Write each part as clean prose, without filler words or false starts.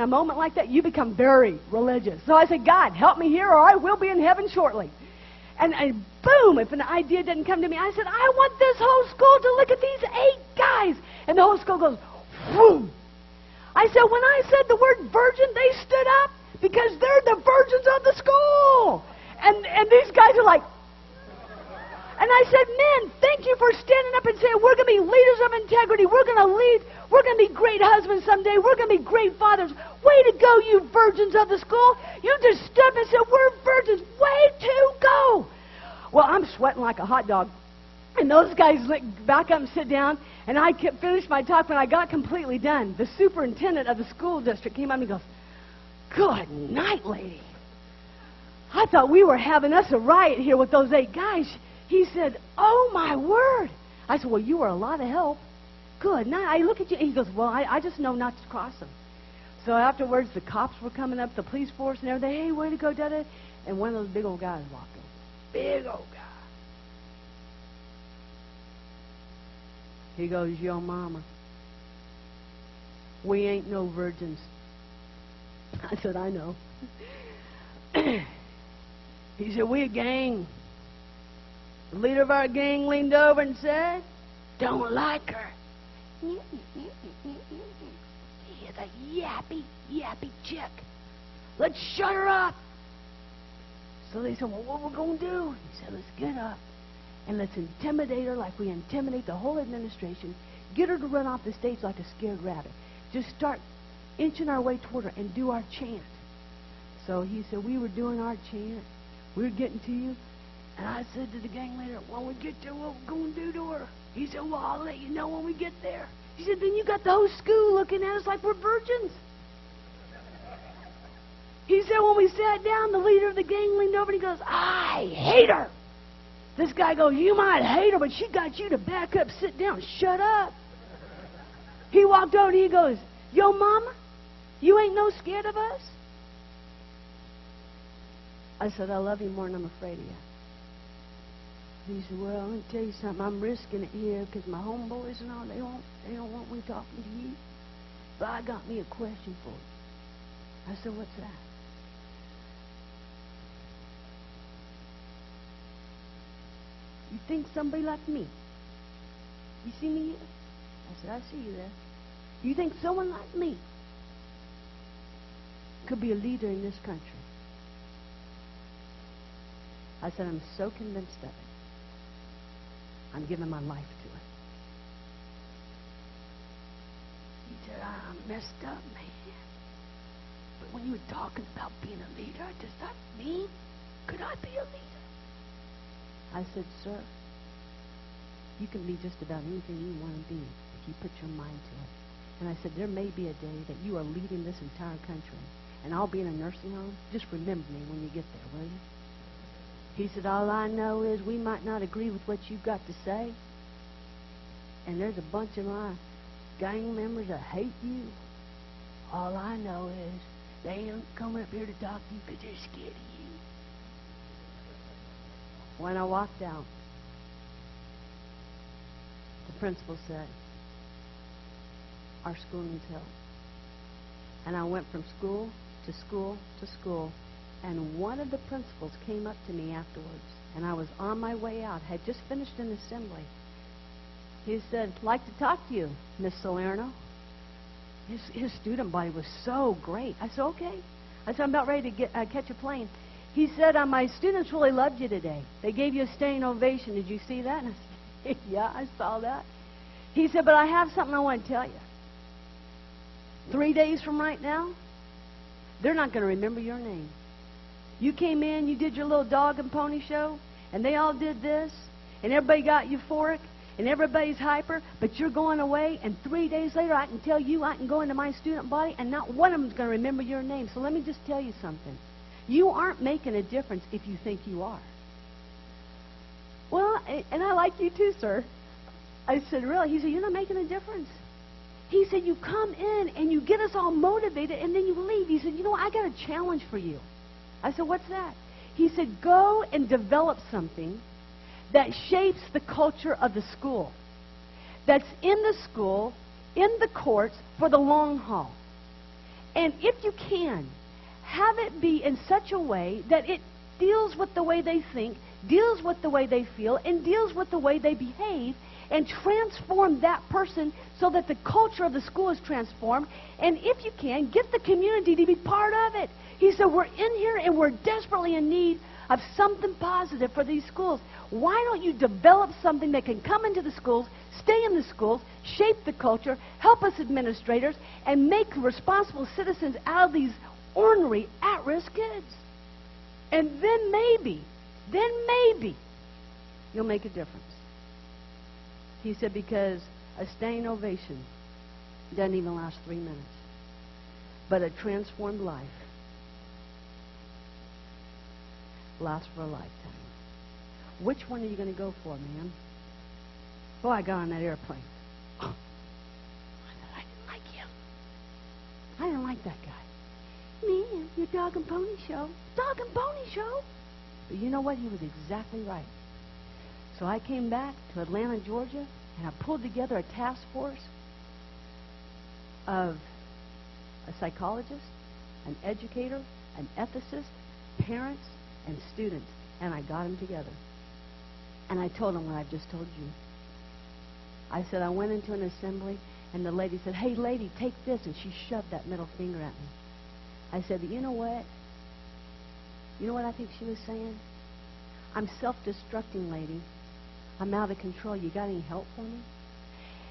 a moment like that, you become very religious. So I said, God, help me here or I will be in heaven shortly. And boom, if an idea didn't come to me, I said, I want this whole school to look at these 8 guys. And the whole school goes, whoom. I said, when I said the word virgin, they stood up because they're the virgins of the school. And these guys are like, and I said, men, thank you for standing up and saying, we're going to be leaders of integrity. We're going to lead. We're going to be great husbands someday. We're going to be great fathers. Way to go, you virgins of the school. You just stood up and said, we're virgins. Way to go. Well, I'm sweating like a hot dog. And those guys back up and sit down. And I finished my talk. When I got completely done, the superintendent of the school district came up and he goes, good night, lady. I thought we were having us a riot here with those 8 guys. He said, oh, my word. I said, well, you were a lot of help. Good night. I look at you. And he goes, well, I just know not to cross them. So afterwards, the cops were coming up, the police force and everything. Hey, way to go, da-da. And one of those big old guys walked in. Big old guy. He goes, yo, mama, we ain't no virgins. I said, I know. He said, we a gang. The leader of our gang leaned over and said, don't like her. He's a yappy chick. Let's shut her up. So they said, well, what we're going to do? He said, let's get up and let's intimidate her like we intimidate the whole administration. Get her to run off the stage like a scared rabbit. Just start inching our way toward her and do our chant. So he said, we were doing our chant. We were getting to you. And I said to the gang leader, when we get there, what we're going to do to her? He said, well, I'll let you know when we get there. He said, then you got the whole school looking at us like we're virgins. He said, when we sat down, the leader of the gang leaned over and he goes, I hate her. This guy goes, you might hate her, but she got you to back up, sit down, shut up. He walked over and he goes, yo, mama, you ain't no scared of us? I said, I love you more than I'm afraid of you. He said, well, let me tell you something. I'm risking it here because my homeboys and all, they don't want me talking to you. But I got me a question for you. I said, what's that? You think somebody like me? You see me here? I said, I see you there. You think someone like me could be a leader in this country? I said, I'm so convinced of it. I'm giving my life to it. He said, I'm messed up, man. But when you were talking about being a leader, I just thought, me? Could I be a leader? I said, sir, you can be just about anything you want to be if you put your mind to it. And I said, there may be a day that you are leading this entire country, and I'll be in a nursing home. Just remember me when you get there, will you? He said, all I know is we might not agree with what you've got to say, and there's a bunch of my gang members that hate you. All I know is they ain't coming up here to talk to you because they're scared of you. When I walked out, the principal said, our school needs help. And I went from school to school to school. And one of the principals came up to me afterwards, and I was on my way out, had just finished an assembly. He said, I'd like to talk to you, Miss Salierno. His student body was so great. I said, okay. I said, I'm about ready to catch a plane. He said, my students really loved you today. They gave you a standing ovation. Did you see that? And I said, yeah, I saw that. He said, but I have something I want to tell you. 3 days from right now, they're not going to remember your name. You came in, you did your little dog and pony show, and they all did this, and everybody got euphoric, and everybody's hyper, but you're going away, and 3 days later, I can tell you, I can go into my student body, and not one of them is going to remember your name. So let me just tell you something. You aren't making a difference if you think you are. Well, and I like you too, sir. I said, really? He said, you're not making a difference. He said, you come in, and you get us all motivated, and then you leave. He said, you know, I got a challenge for you. I said, what's that? He said, go and develop something that shapes the culture of the school, that's in the school, in the courts, for the long haul. And if you can, have it be in such a way that it deals with the way they think, deals with the way they feel, and deals with the way they behave, and transform that person so that the culture of the school is transformed. And if you can, get the community to be part of it. He said, we're in here and we're desperately in need of something positive for these schools. Why don't you develop something that can come into the schools, stay in the schools, shape the culture, help us administrators, and make responsible citizens out of these ornery, at-risk kids? And then maybe you'll make a difference. He said, because a standing ovation doesn't even last 3 minutes. But a transformed life lasts for a lifetime. Which one are you going to go for, man? Oh, I got on that airplane. I said, I didn't like him. I didn't like that guy. Man, your dog and pony show. Dog and pony show. But you know what? He was exactly right. So I came back to Atlanta, Georgia, and I pulled together a task force of a psychologist, an educator, an ethicist, parents, and students. And I got them together. And I told them what I just told you. I said, I went into an assembly, and the lady said, hey, lady, take this. And she shoved that middle finger at me. I said, you know what? You know what I think she was saying? I'm self-destructing, lady. I'm out of control. You got any help for me?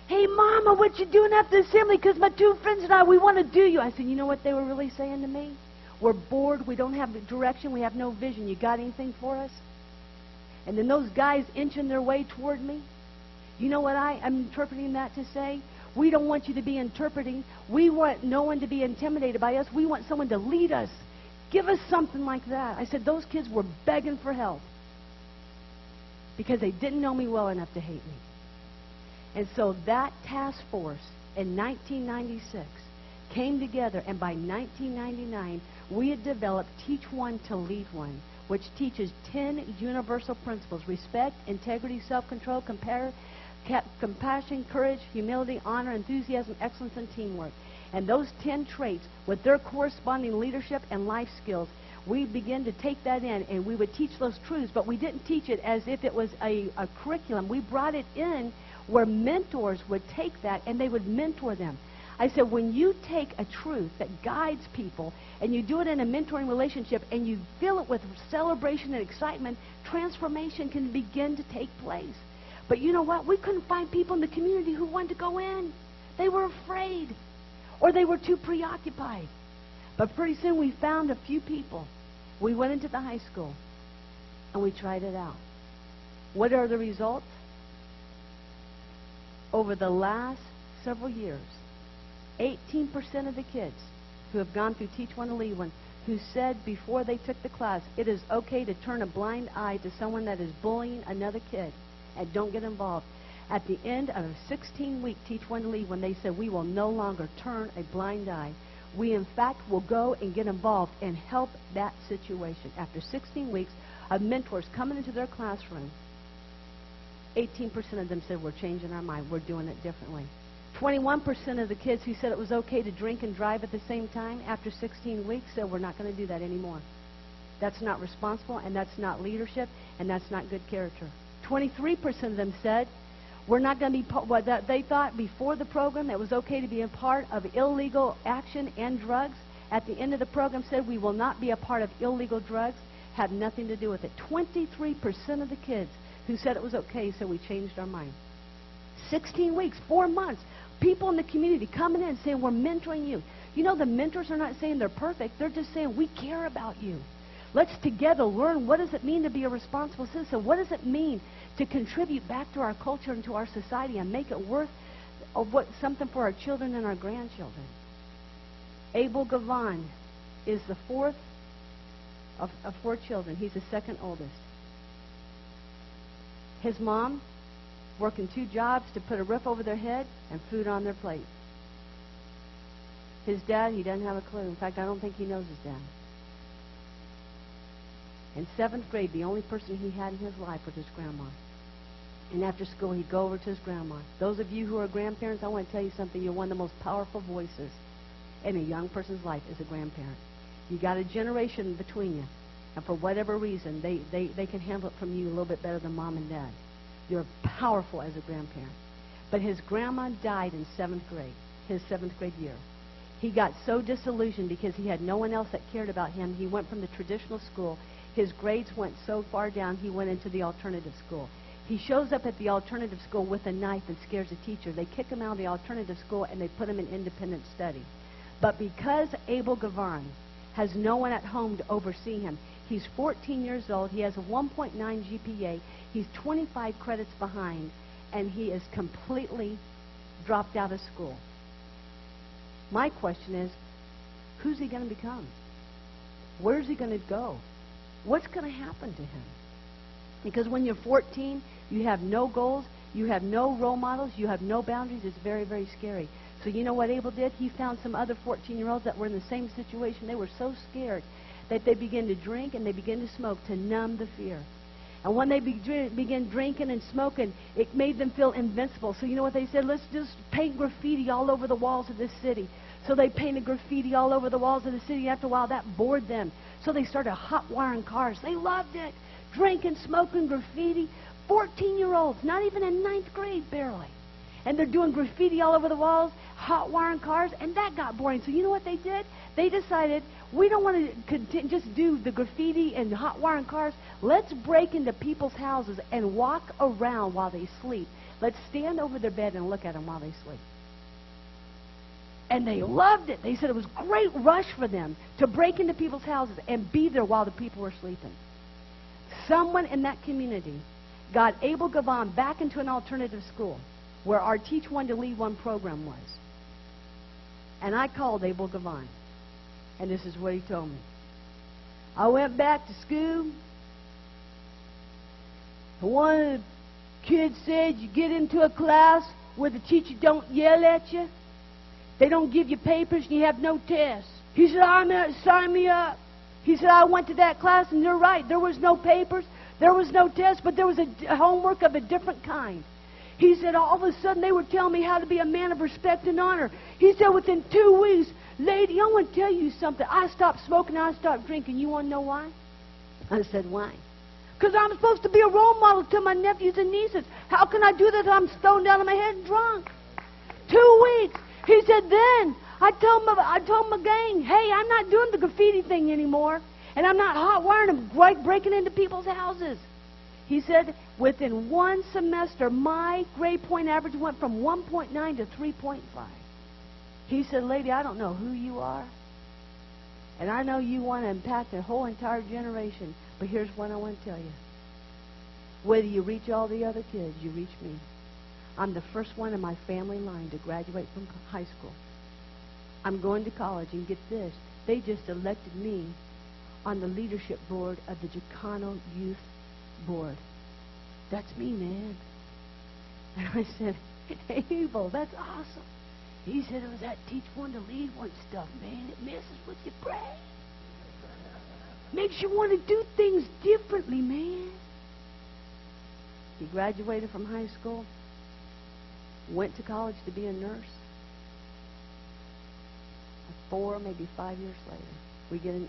Hey, Mama, what you doing after the assembly? Because my two friends and I, we want to do you. I said, you know what they were really saying to me? We're bored. We don't have direction. We have no vision. You got anything for us? And then those guys inching their way toward me. You know what I'm interpreting that to say? We don't want you to be interpreting. We want no one to be intimidated by us. We want someone to lead us. Give us something like that. I said, those kids were begging for help because they didn't know me well enough to hate me. And so that task force in 1996 came together, and by 1999, we had developed Teach One to Lead One, which teaches 10 universal principles: respect, integrity, self-control, compassion, courage, humility, honor, enthusiasm, excellence, and teamwork. And those 10 traits, with their corresponding leadership and life skills, we began to take that in, and we would teach those truths, but we didn't teach it as if it was a curriculum. We brought it in where mentors would take that, and they would mentor them. I said, when you take a truth that guides people, and you do it in a mentoring relationship, and you fill it with celebration and excitement, transformation can begin to take place. But you know what? We couldn't find people in the community who wanted to go in. They were afraid, or they were too preoccupied. But pretty soon we found a few people. We went into the high school, and we tried it out. What are the results? Over the last several years, 18% of the kids who have gone through Teach One to Lead One, who said before they took the class, it is okay to turn a blind eye to someone that is bullying another kid and don't get involved. At the end of a 16-week Teach One to Lead One, they said, we will no longer turn a blind eye. We, in fact, will go and get involved and help that situation. After 16 weeks of mentors coming into their classroom, 18% of them said, we're changing our mind. We're doing it differently. 21% of the kids who said it was okay to drink and drive at the same time after 16 weeks said, we're not going to do that anymore. That's not responsible, and that's not leadership, and that's not good character. 23% of them said, we're not going to be part. Well, they thought before the program it was okay to be a part of illegal action and drugs. At the end of the program said, we will not be a part of illegal drugs. Had nothing to do with it. 23% of the kids who said it was okay said, we changed our mind. 16 weeks, 4 months. People in the community coming in and saying, we're mentoring you. You know, the mentors are not saying they're perfect. They're just saying, we care about you. Let's together learn, what does it mean to be a responsible citizen? What does it mean to contribute back to our culture and to our society and make it worth something for our children and our grandchildren? Abel Gavon is the fourth of 4 children. He's the second oldest. His mom working 2 jobs to put a roof over their head and food on their plate. His dad, he doesn't have a clue. In fact, I don't think he knows his dad. In 7th grade, the only person he had in his life was his grandma. And after school, he'd go over to his grandma. Those of you who are grandparents, I want to tell you something. You're one of the most powerful voices in a young person's life is a grandparent. You got a generation between you, and for whatever reason, they can handle it from you a little bit better than mom and dad. You're powerful as a grandparent. But his grandma died in 7th grade, his 7th grade year. He got so disillusioned because he had no one else that cared about him. He went from the traditional school. His grades went so far down, he went into the alternative school. He shows up at the alternative school with a knife and scares the teacher. They kick him out of the alternative school and they put him in independent study. But because Abel Gavarn has no one at home to oversee him, he's 14 years old, he has a 1.9 GPA, he's 25 credits behind, and he is completely dropped out of school. My question is, who's he going to become? Where's he going to go? What's going to happen to him? Because when you're 14, you have no goals, you have no role models, you have no boundaries. It's very, very scary. So you know what Abel did? He found some other 14-year-olds that were in the same situation. They were so scared that they began to drink and they began to smoke to numb the fear. And when they began drinking and smoking, it made them feel invincible. So you know what they said? Let's just paint graffiti all over the walls of this city. So they painted graffiti all over the walls of the city. After a while, that bored them. So they started hot wiring cars. They loved it. Drinking, smoking, graffiti. 14-year-olds, not even in 9th grade, barely. And they're doing graffiti all over the walls, hot wiring cars, and that got boring. So you know what they did? They decided, we don't want to just do the graffiti and hot wiring cars. Let's break into people's houses and walk around while they sleep. Let's stand over their bed and look at them while they sleep. And they loved it. They said it was a great rush for them to break into people's houses and be there while the people were sleeping. Someone in that community got Abel Gavan back into an alternative school where our Teach One to Lead One program was. And I called Abel Gavan, and this is what he told me. I went back to school, and one of the kids said, you get into a class where the teacher don't yell at you, they don't give you papers, and you have no tests. He said, sign me up. He said, I went to that class, and they're right. There was no papers, there was no tests, but there was a homework of a different kind. He said, all of a sudden, they were telling me how to be a man of respect and honor. He said, within 2 weeks, lady, I want to tell you something. I stopped smoking, I stopped drinking. You want to know why? I said, why? Because I'm supposed to be a role model to my nephews and nieces. How can I do that if I'm stoned out of my head and drunk? 2 weeks. He said, then I told my gang, hey, I'm not doing the graffiti thing anymore. And I'm not hot wiring and breaking into people's houses. He said, within 1 semester, my grade point average went from 1.9 to 3.5. He said, lady, I don't know who you are. And I know you want to impact a whole entire generation. But here's what I want to tell you. Whether you reach all the other kids, you reach me. I'm the first one in my family line to graduate from high school. I'm going to college, and get this, they just elected me on the leadership board of the Chicano Youth Board. That's me, man. And I said, hey, Abel, that's awesome. He said, it was that Teach One to Lead One stuff, man. It messes with your brain. Makes you want to do things differently, man. He graduated from high school, went to college to be a nurse. 4, maybe 5 years later, we get an